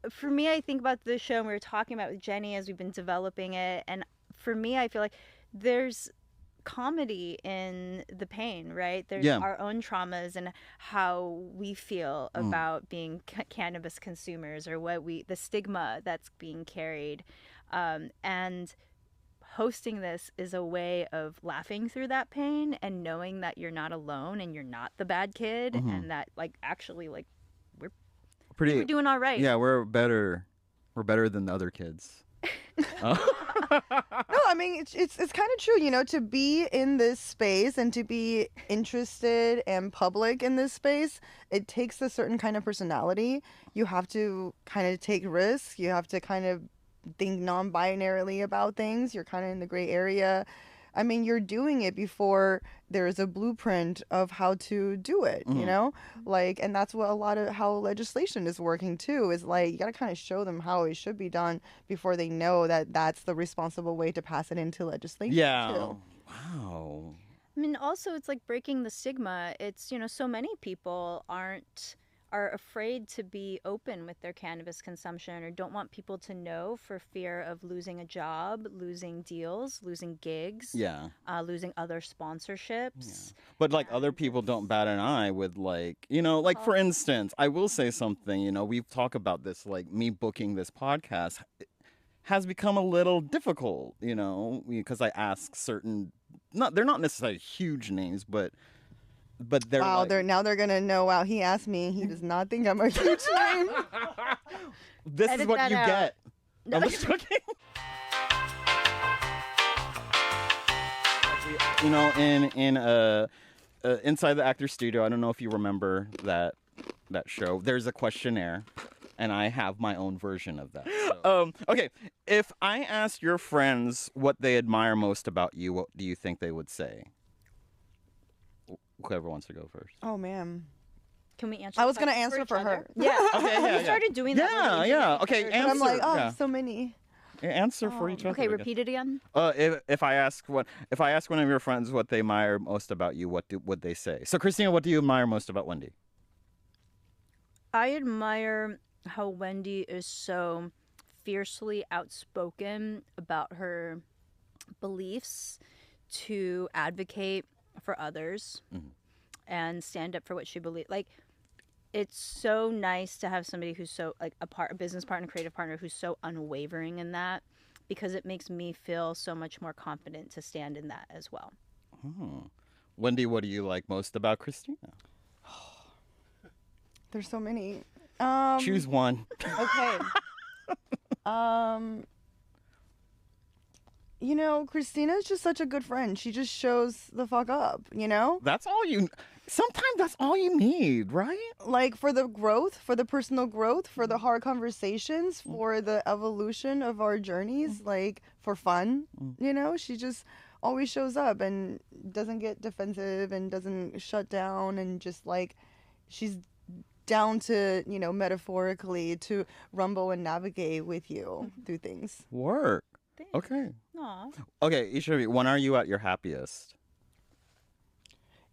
for me, I think about this show, and we were talking about with Jenny as we've been developing it. And for me, I feel like there's comedy in the pain, right? There's our own traumas and how we feel about being cannabis consumers, or the stigma that's being carried. And hosting this is a way of laughing through that pain and knowing that you're not alone and you're not the bad kid, and that actually we're doing all right. Yeah, we're better than the other kids. No, I mean it's kind of true, to be in this space and to be interested and public in this space, it takes a certain kind of personality. You have to kind of take risks. You have to kind of think non-binarily about things. You're kind of in the gray area. I mean, you're doing it before there's a blueprint of how to do it, and that's what a lot of how legislation is working too, is like, you got to kind of show them how it should be done before they know that that's the responsible way to pass it into legislation too. Wow. I mean, also, it's like breaking the stigma. It's, so many people are afraid to be open with their cannabis consumption, or don't want people to know for fear of losing a job, losing deals, losing gigs, losing other sponsorships. Yeah. But like other people don't bat an eye with like for instance, I will say something, we've talked about this, like me booking this podcast has become a little difficult, because I ask certain, they're not necessarily huge names, but they're wow, like, they're gonna know. Wow, he asked me. He does not think I'm a huge name. This Edit is what that you out. get. No. I'm just joking. In inside the actor studio, I don't know if you remember that show. There's a questionnaire, and I have my own version of that. So. Okay, if I asked your friends what they admire most about you, what do you think they would say? Whoever wants to go first. Oh man, Can we answer? I the was gonna question answer for each her. other? Yeah. Okay, yeah, We started doing that. Yeah, yeah. Okay, But answer. I'm like, yeah. so many. Answer for each other. Okay, I guess. repeat it again. If I ask one of your friends what they admire most about you, what would they say? So Christina, what do you admire most about Wendy? I admire how Wendy is so fiercely outspoken about her beliefs, to advocate for others and stand up for what she believes. Like, it's so nice to have somebody who's so, like, a business partner, creative partner, who's so unwavering in that, because it makes me feel so much more confident to stand in that as well. Wendy, what do you like most about Christina? There's so many. Choose one. Okay. Christina's just such a good friend. She just shows the fuck up, That's all you. Sometimes that's all you need, right? Like, for the growth, for the personal growth, for the hard conversations, for the evolution of our journeys, like, for fun, she just always shows up and doesn't get defensive and doesn't shut down, and just, like, she's down to, metaphorically, to rumble and navigate with you through things. Work. Thanks. Okay. Aw. Okay, each of you, when are you at your happiest?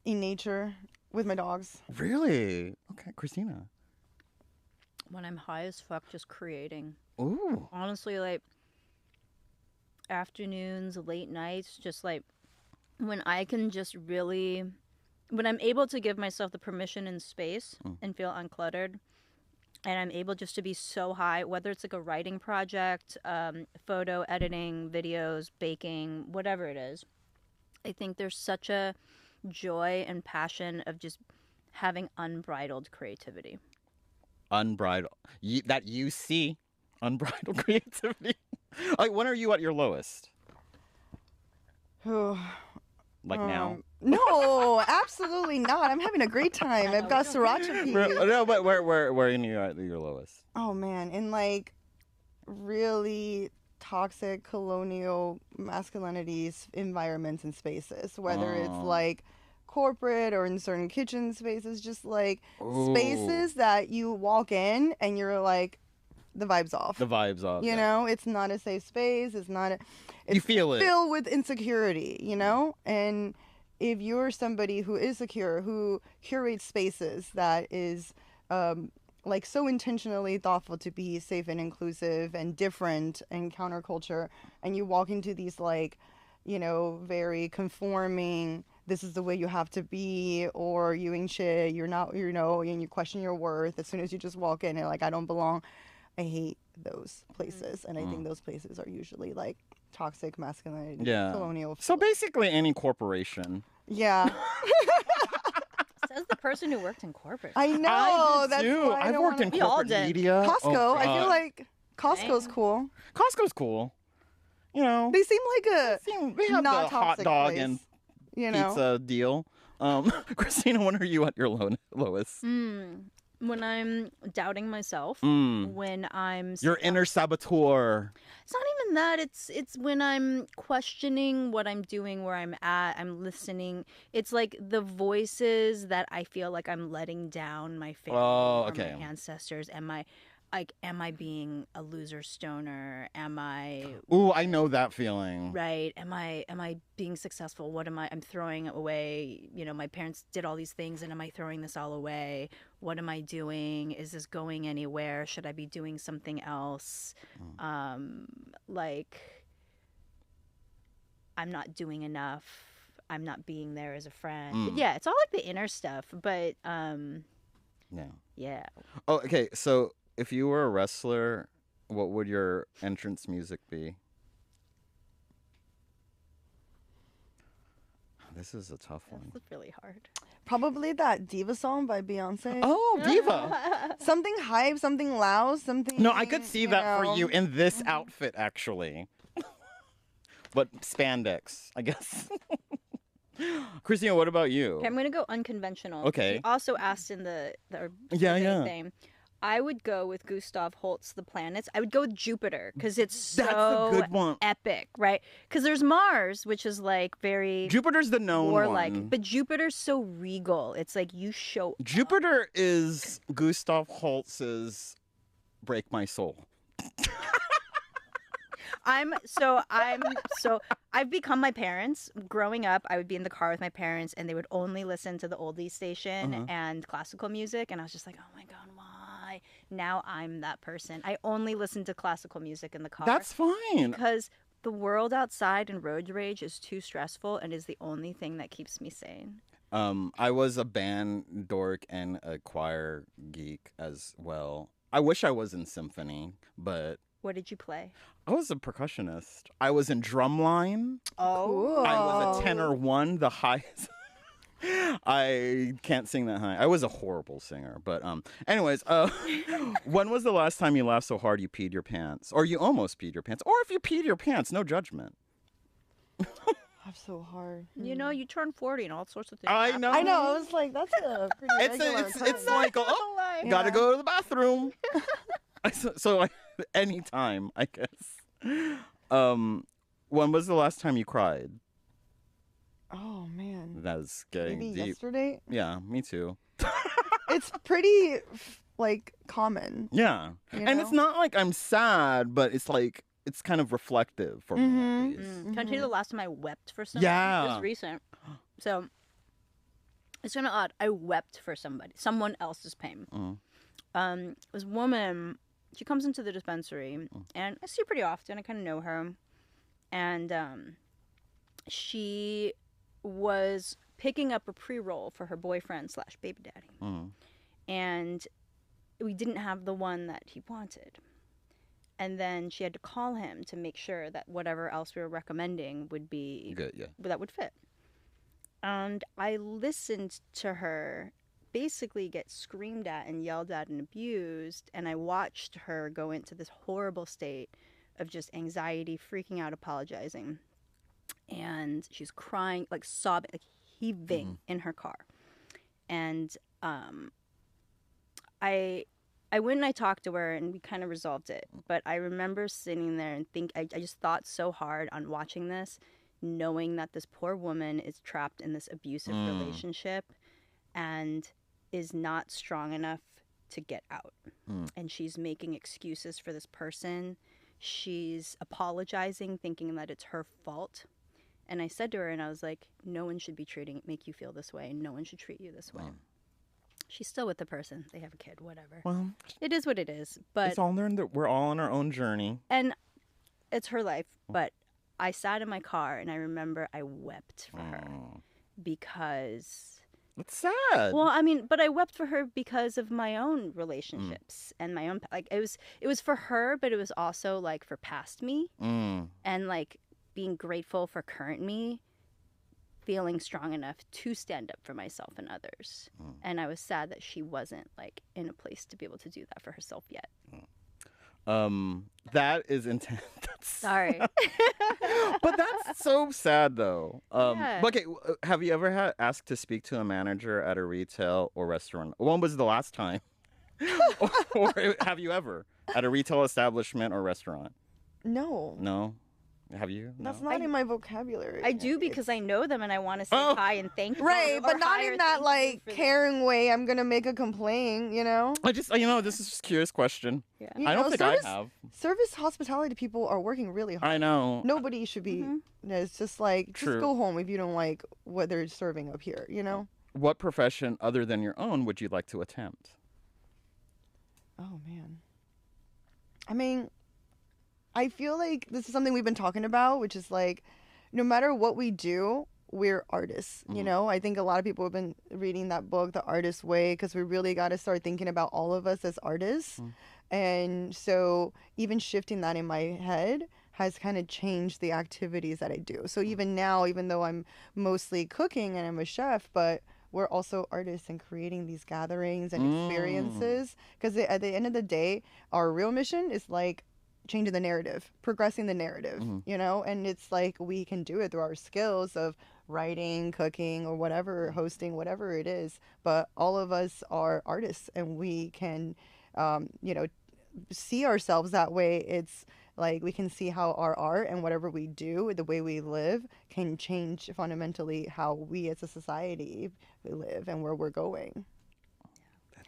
In nature, with my dogs. Really? Okay, Christina. When I'm high as fuck, just creating. Ooh. Honestly, like, afternoons, late nights, just like when I can just really, when I'm able to give myself the permission and space and feel uncluttered, and I'm able just to be so high, whether it's like a writing project, photo editing, videos, baking, whatever it is. I think there's such a joy and passion of just having unbridled creativity. Unbridled. That you see. Unbridled creativity. Like, when are you at your lowest? Like now? No, absolutely not. I'm having a great time. I've got sriracha peas. No, but where are you at your lowest? Oh man, in like really toxic colonial masculinities environments and spaces, whether it's like corporate or in certain kitchen spaces, just like spaces that you walk in and you're like, the vibe's off. The vibe's off. You know, it's not a safe space. It's not a, it's you feel it. filled with insecurity, you know? And if you're somebody who is secure, who curates spaces that is like so intentionally thoughtful to be safe and inclusive and different and counterculture, and you walk into these like, you know, very conforming, this is the way you have to be, or you ain't shit, you're not, you know, and you question your worth as soon as you just walk in and like, I don't belong. I hate those places, and I think those places are usually like toxic masculinity, colonial. So basically, any corporation. Yeah. Says the person who worked in corporate. I know. That's Dude, why I I've don't worked wanna... in corporate media. Costco. Oh, I feel like Costco's cool. Costco's cool. You know, They seem like they have not the hot toxic dog place, and you know. pizza deal. Christina, when are you at your lowest? When I'm doubting myself, Mm. when I'm Your inner saboteur. It's not even that. It's when I'm questioning what I'm doing, where I'm at. I'm listening. It's like the voices that I feel like I'm letting down my family or my ancestors. Am I being a loser stoner? Am I? Ooh, I know that feeling. Right. Am I being successful? What am I? I'm throwing away. You know, my parents did all these things, and am I throwing this all away? What am I doing? Is this going anywhere? Should I be doing something else? Like, I'm not doing enough. I'm not being there as a friend. But yeah, it's all like the inner stuff. But yeah. Oh, okay. So if you were a wrestler, what would your entrance music be? This is a tough one. That's really hard. Probably that Diva song by Beyonce. Oh, Diva. Something hype, something loud, something. No, I could see that for you in this outfit, actually. But spandex, I guess. Christina, what about you? Okay, I'm going to go unconventional. Okay. You also asked in the Yeah. thing. I would go with Gustav Holst's The Planets. I would go with Jupiter because it's so That's a good one. epic, right? Because there's Mars, which is like very Jupiter's the known warlike, one. but Jupiter's so regal. It's like you show. Jupiter is Gustav Holst's "Break My Soul." I've become my parents. Growing up, I would be in the car with my parents, and they would only listen to the oldies station and classical music, and I was just like, oh my god, why? Now I'm that person. I only listen to classical music in the car. That's fine. Because the world outside and road rage is too stressful and is the only thing that keeps me sane. I was a band dork and a choir geek as well. I wish I was in symphony, but What did you play? I was a percussionist. I was in drumline. Cool. I was a tenor one, the highest. I can't sing that high. I was a horrible singer, but anyways, when was the last time you laughed so hard you peed your pants, or you almost peed your pants, or if you peed your pants, no judgment. That's so hard. You know, you turn 40 and all sorts of things. I happen. know. I know. I was like, that's a pretty regular It's like, gotta go to the bathroom. So anytime, I guess. When was the last time you cried? Oh man. That's getting Maybe deep. yesterday. Yeah, me too. It's pretty like common. Yeah, You and it's know? not like I'm sad, but it's like it's kind of reflective for me. At least. Can I tell you the last time I wept for somebody? Yeah. It was recent. So, it's kind of odd. I wept for someone else's pain. This woman, she comes into the dispensary, and I see her pretty often. I kind of know her. And she was picking up a pre-roll for her boyfriend / baby daddy. And we didn't have the one that he wanted. And then she had to call him to make sure that whatever else we were recommending would be Good, yeah. that would fit. And I listened to her basically get screamed at and yelled at and abused, and I watched her go into this horrible state of just anxiety, freaking out, apologizing. And she's crying, like sobbing, like heaving in her car. And I went and I talked to her, and we kind of resolved it. But I remember sitting there and I just thought so hard on watching this, knowing that this poor woman is trapped in this abusive relationship and is not strong enough to get out. And she's making excuses for this person. She's apologizing, thinking that it's her fault. And I said to her, and I was like, no one should be make you feel this way, and no one should treat you this way. She's still with the person. They have a kid, whatever. Well, it is what it is. But it's all we're all on our own journey. And it's her life. But I sat in my car, and I remember I wept for her because... It's sad. Well, I mean, but I wept for her because of my own relationships and my own... Like, it was for her, but it was also, like, for past me. And, like, being grateful for current me, feeling strong enough to stand up for myself and others. And I was sad that she wasn't, like, in a place to be able to do that for herself yet. That is intense. Sorry. But that's so sad, though. Yeah. Okay, have you ever had asked to speak to a manager at a retail or restaurant? When was the last time? or have you ever at a retail establishment or restaurant? No. No. Have you? That's No? not in my vocabulary. I do because I know them and I want to say Oh. hi and thank them. Right, or but not hi or in that thank you like for caring way. I'm gonna make a complaint, you know. I just, this is just a curious question. Yeah. You I don't know, think service, I have. Service hospitality people are working really hard. I know. Nobody should be. It's just like True. just go home if you don't like what they're serving up here. You know. What profession other than your own would you like to attempt? Oh man. I mean, I feel like this is something we've been talking about, which is like, no matter what we do, we're artists. You know, I think a lot of people have been reading that book, The Artist's Way, because we really got to start thinking about all of us as artists. And so even shifting that in my head has kind of changed the activities that I do. So even now, even though I'm mostly cooking and I'm a chef, but we're also artists and creating these gatherings and experiences. Because at the end of the day, our real mission is like changing the narrative, progressing the narrative, you know? And it's like we can do it through our skills of writing, cooking, or whatever, hosting, whatever it is. But all of us are artists and we can, see ourselves that way. It's like we can see how our art and whatever we do, the way we live, can change fundamentally how we as a society live and where we're going.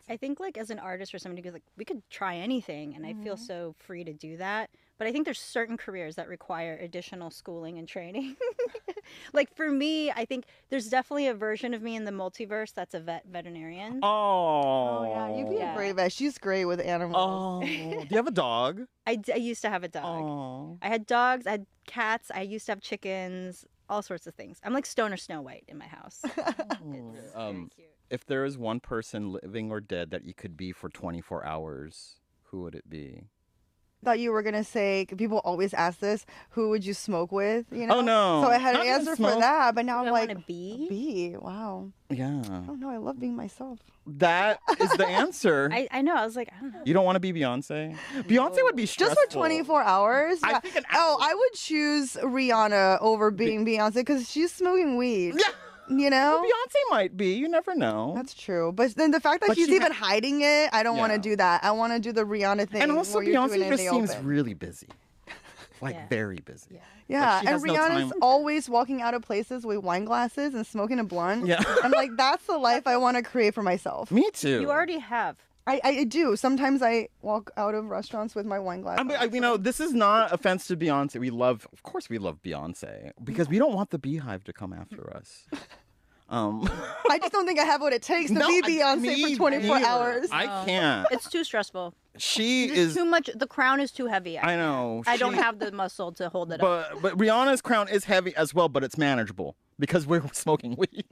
I think like as an artist or somebody who's like, we could try anything and I feel so free to do that. But I think there's certain careers that require additional schooling and training. Like for me, I think there's definitely a version of me in the multiverse that's a veterinarian. Oh. Yeah, you'd be Yeah. a great vet. She's great with animals. Oh. Do you have a dog? I used to have a dog. Oh. I had dogs, I had cats, I used to have chickens, all sorts of things. I'm like Stoner Snow White in my house. It's very cute. If there is one person living or dead that you could be for 24 hours, who would it be? Thought you were gonna say, people always ask this, who would you smoke with? You know? Oh, no. So I had Not an even answer smoke. for that, but now Who I'm I like, wanna be? Be. Wow. Yeah. I don't know. I love being myself. That is the answer. I know, I was like, I don't know. You don't want to be Beyonce? Beyonce would be stressful. Just for 24 hours? I Yeah. think an Oh, hour. I would choose Rihanna over being Beyonce because she's smoking weed. Yeah. You know? Well, Beyonce might be. You never know. That's true. But then the fact that But she's she even hiding it, I don't want to Yeah. do that. I want to do the Rihanna thing. And also, where you're doing Beyonce it in just the seems open. really busy. Like, Yeah. very busy. Yeah. Yeah, she and has no Rihanna's time. always walking out of places with wine glasses and smoking a blunt. Yeah. I'm like, that's the life I want to create for myself. Me too. You already have. I do. Sometimes I walk out of restaurants with my wine glass. This is not offense to Beyonce. Of course we love Beyonce because we don't want the beehive to come after us. I just don't think I have what it takes to be Beyonce me for 24 neither. hours. I can't. It's too stressful. She It's is. too much. The crown is too heavy. I know. I don't she- have the muscle to hold it up. But Rihanna's crown is heavy as well, but it's manageable because we're smoking weed.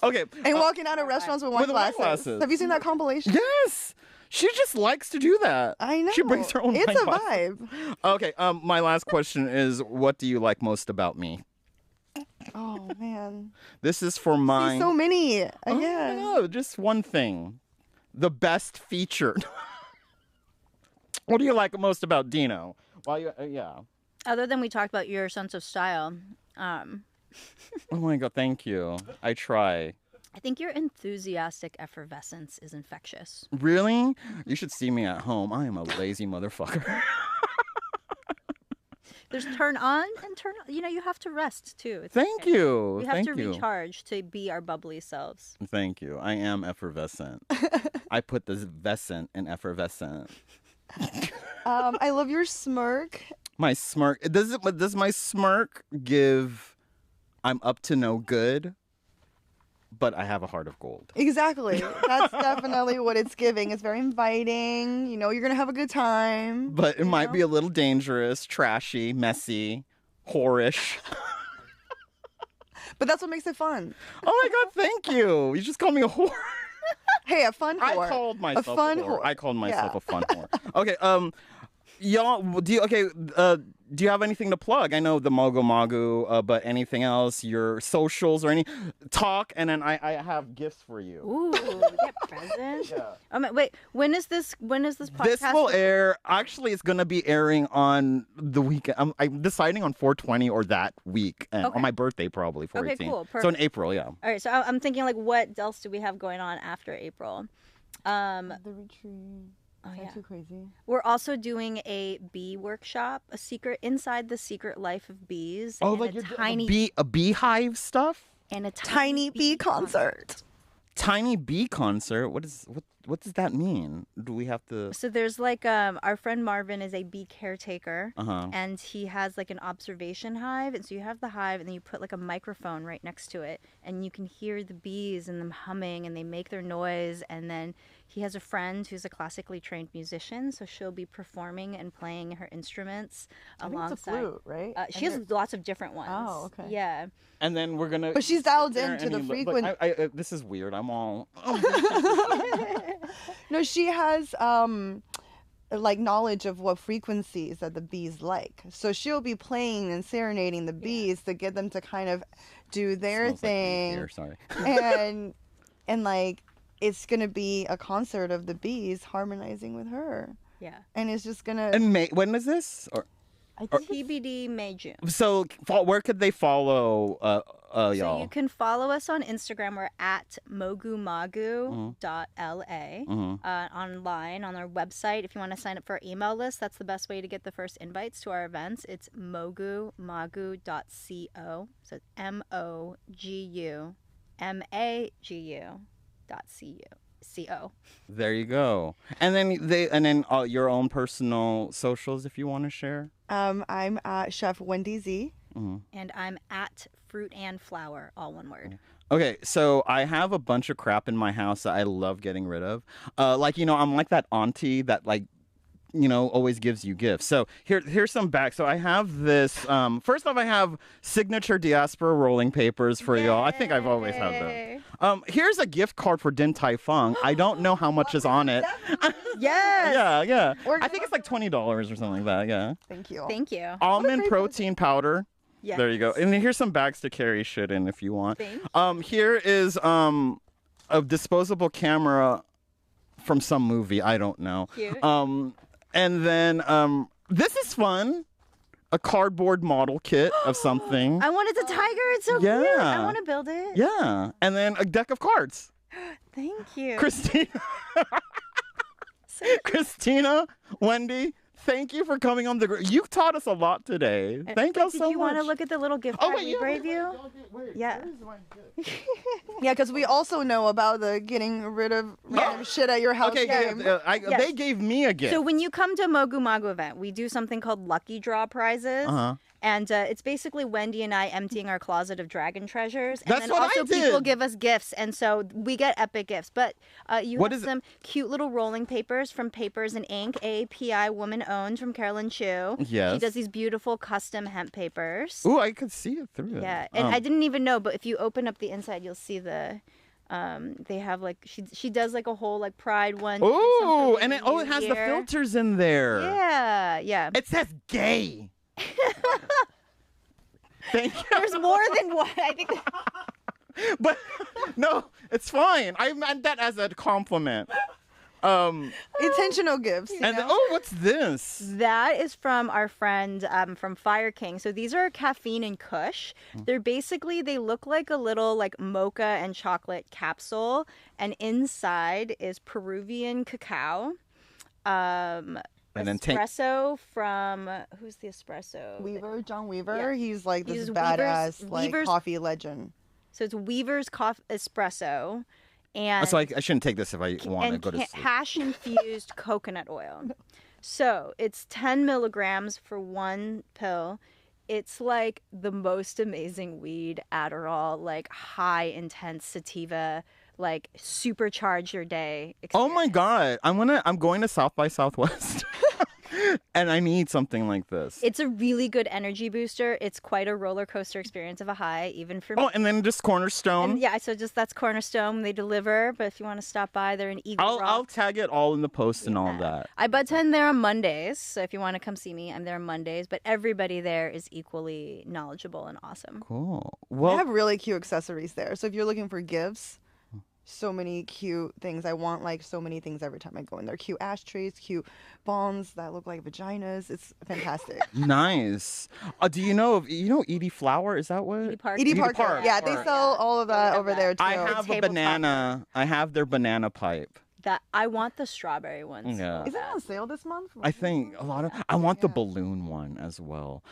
Okay. And walking out of restaurants with wine with wine glasses. glasses. Have you seen that compilation? Yes. She just likes to do that. I know. She brings her own It's wine a glasses. vibe. Okay. My last question is, what do you like most about me? Oh, man. This is for mine. So many. Oh, Again. no, just one thing. The best feature. What do you like most about Dino? Yeah. Other than we talked about your sense of style, Oh my God, thank you. I try. I think your enthusiastic effervescence is infectious. Really? You should see me at home. I am a lazy motherfucker. There's turn on and turn. You have to rest too. It's Thank okay. you. We have Thank to you. recharge to be our bubbly selves. Thank you. I am effervescent. I put this vescent in effervescent. I love your smirk. My smirk. Does my smirk give I'm up to no good, but I have a heart of gold? Exactly. That's definitely what it's giving. It's very inviting. You know, you're going to have a good time. But it might be a little dangerous, trashy, messy, whorish. But that's what makes it fun. Oh my God, thank you. You just called me a whore. Hey, a fun whore. I called myself fun a whore. whore. I called myself Yeah. a fun whore. Okay, Y'all, do you have anything to plug? I know the Mogu Magu, but anything else? Your socials or any talk? And then I have gifts for you. Ooh, we get presents. Yeah. Wait, when is this podcast? This will air. Actually, it's going to be airing on the weekend. I'm deciding on 4/20 or that week, and on my birthday probably 4/18. Okay, cool. Perfect. So in April, yeah. All right, so I'm thinking like, what else do we have going on after April? The retreat. Oh, Is that too crazy? We're also doing a bee workshop, inside the secret life of bees. Oh, and like a beehive stuff. And a tiny bee concert. Tiny bee concert. What does that mean? Do we have to? So there's like our friend Marvin is a bee caretaker, Uh-huh. and he has like an observation hive, and so you have the hive, and then you put like a microphone right next to it, and you can hear the bees and them humming, and they make their noise, and then he has a friend who's a classically trained musician, so she'll be performing and playing her instruments alongside. It's a flute, right? She has lots of different ones. Oh, okay. Yeah. And then we're gonna. But she's dialed sit there into and the you frequency. This is weird. I'm all. No, she has like knowledge of what frequencies that the bees like. So she'll be playing and serenading the bees to get them to kind of do their Smells like thing. bees here, sorry. and like it's gonna be a concert of the bees harmonizing with her. Yeah. And it's just gonna. And May, when is this? Or I think TBD May, June. so, where could they follow y'all? So you can follow us on Instagram. We're at mogumagu.la. Online on our website. If you want to sign up for our email list, that's the best way to get the first invites to our events. It's mogumagu.co. So it's MOGUMAGU.co. There you go. And then your own personal socials if you want to share. I'm at Chef Wendy Z. And I'm at Fruit and Flower, all one word. Okay, so I have a bunch of crap in my house that I love getting rid of. I'm like that auntie that always gives you gifts. So here's some back. So I have this. First off, I have signature diaspora rolling papers for y'all. I think I've always had them. Here's a gift card for Din Tai Fung. I don't know how much is on it. Yes. Yeah. I think it's like $20 or something like that. Yeah. Thank you. Thank you. Almond protein powder. Yes. There you go. And here's some bags to carry shit in if you want. Thank you. Here is a disposable camera from some movie. I don't know. Cute. And then this is fun. A cardboard model kit of something. I wanted the tiger. It's so cute. I want to build it. Yeah. And then a deck of cards. Thank you. Christina, Wendy, thank you for coming on the group. You taught us a lot today. Thank you so much. Do you want to look at the little gift card we gave you? Yeah. Yeah, because we also know about the getting rid of random shit at your house game. Yes. They gave me a gift. So when you come to Mogu Magu event, we do something called lucky draw prizes. And it's basically Wendy and I emptying our closet of dragon treasures. And That's then what also I did. people give us gifts. And so we get epic gifts. But you What have is some cute little rolling papers from Papers and Ink, API woman owned from Carolyn Chu. Yes. She does these beautiful custom hemp papers. Ooh, I could see it through it. Yeah. And I didn't even know, but if you open up the inside, you'll see they have like she does like a whole like pride one. Ooh, and it has the filters in there. Yeah. It says gay. Thank you. There's more than one. I think. But no, it's fine. I meant that as a compliment. Intentional gifts. And what's this? That is from our friend from Fire King. So these are caffeine and Kush. They look like a little like mocha and chocolate capsule, and inside is Peruvian cacao. And then espresso from who's the espresso? John Weaver. Yeah. He's like this He's badass Weaver's coffee legend. So it's Weaver's espresso, and So I shouldn't take this if I want to go to sleep. hash infused coconut oil. So it's 10 milligrams for one pill. It's like the most amazing weed, Adderall, like high intense sativa, like supercharge your day experience. Oh my God. I'm going to South by Southwest. And I need something like this. It's a really good energy booster. It's quite a roller coaster experience of a high, even for me. Oh, and then just Cornerstone. And yeah, so just that's Cornerstone. They deliver, but if you want to stop by, they're in Eagle Rock. I'll tag it all in the post and all of that. I bartend there on Mondays, so if you want to come see me, I'm there on Mondays. But everybody there is equally knowledgeable and awesome. Cool. They Well, have really cute accessories there. So if you're looking for gifts, so many cute things. I want like so many things every time I go in there. Cute ashtrays, cute bombs that look like vaginas. It's fantastic. nice. Do you know Edie Flower? Is that what? Edie Park. Edie Parker. Park. Yeah, they sell all of that over there too. I have a tabletop. banana. I have their banana pipe. That I want the strawberry ones. Yeah. Is it on sale this month? I think a lot of. I want the balloon one as well.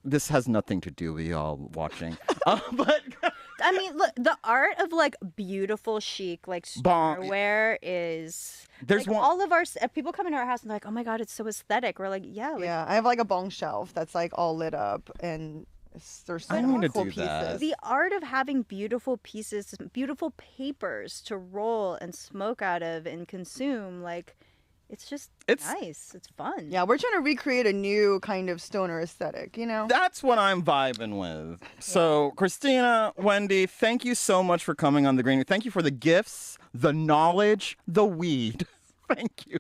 This has nothing to do with y'all watching, but I mean, look, the art of like beautiful chic, like wear is. There's like, one. all of our people come into our house and they're like, oh my god, it's so aesthetic. We're like, yeah, Yeah, I have like a bong shelf that's like all lit up and there's so I many need to cool do pieces. that. the art of having beautiful pieces, beautiful papers to roll and smoke out of and consume, like. It's just nice. It's fun. Yeah, we're trying to recreate a new kind of stoner aesthetic, you know? That's what I'm vibing with. So, Christina, Wendy, thank you so much for coming on The Green. Thank you for the gifts, the knowledge, the weed. Thank you.